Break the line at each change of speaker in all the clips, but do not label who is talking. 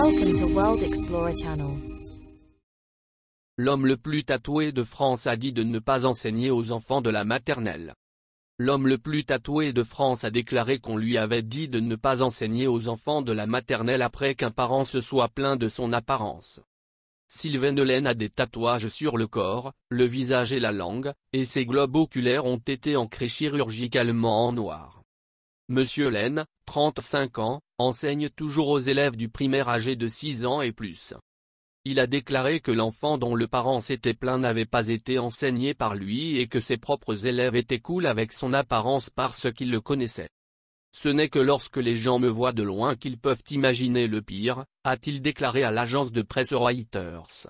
Welcome to World Explorer Channel.
L'homme le plus tatoué de France a dit de ne pas enseigner aux enfants de la maternelle. L'homme le plus tatoué de France a déclaré qu'on lui avait dit de ne pas enseigner aux enfants de la maternelle après qu'un parent se soit plaint de son apparence. Sylvain Delaine a des tatouages sur le corps, le visage et la langue, et ses globes oculaires ont été ancrés chirurgicalement en noir. Monsieur Laine, 35 ans, enseigne toujours aux élèves du primaire âgés de 6 ans et plus. Il a déclaré que l'enfant dont le parent s'était plaint n'avait pas été enseigné par lui et que ses propres élèves étaient cool avec son apparence parce qu'ils le connaissaient. Ce n'est que lorsque les gens me voient de loin qu'ils peuvent imaginer le pire, a-t-il déclaré à l'agence de presse Reuters.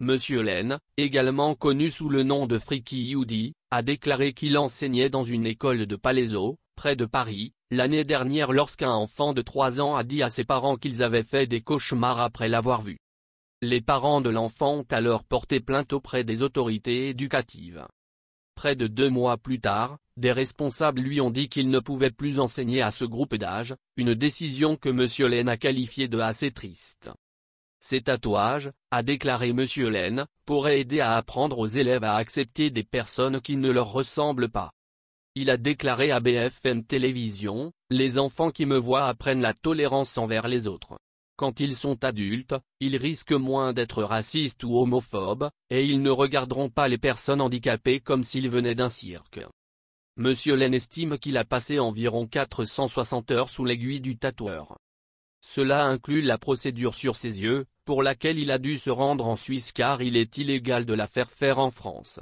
Monsieur Laine, également connu sous le nom de Freaky Yudi, a déclaré qu'il enseignait dans une école de Palaiseau, près de Paris, l'année dernière lorsqu'un enfant de 3 ans a dit à ses parents qu'ils avaient fait des cauchemars après l'avoir vu. Les parents de l'enfant ont alors porté plainte auprès des autorités éducatives. Près de 2 mois plus tard, des responsables lui ont dit qu'il ne pouvait plus enseigner à ce groupe d'âge, une décision que M. Laine a qualifiée de assez triste. Ces tatouages, a déclaré M. Laine, pourraient aider à apprendre aux élèves à accepter des personnes qui ne leur ressemblent pas. Il a déclaré à BFM Télévision, « Les enfants qui me voient apprennent la tolérance envers les autres. Quand ils sont adultes, ils risquent moins d'être racistes ou homophobes, et ils ne regarderont pas les personnes handicapées comme s'ils venaient d'un cirque. » Monsieur Laine estime qu'il a passé environ 460 heures sous l'aiguille du tatoueur. Cela inclut la procédure sur ses yeux, pour laquelle il a dû se rendre en Suisse car il est illégal de la faire en France.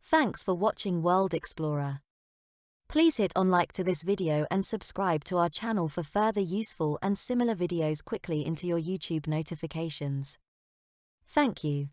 Thanks for watching World Explorer. Please hit on like to this video and subscribe to our channel for further useful and similar videos quickly into your YouTube notifications. Thank you.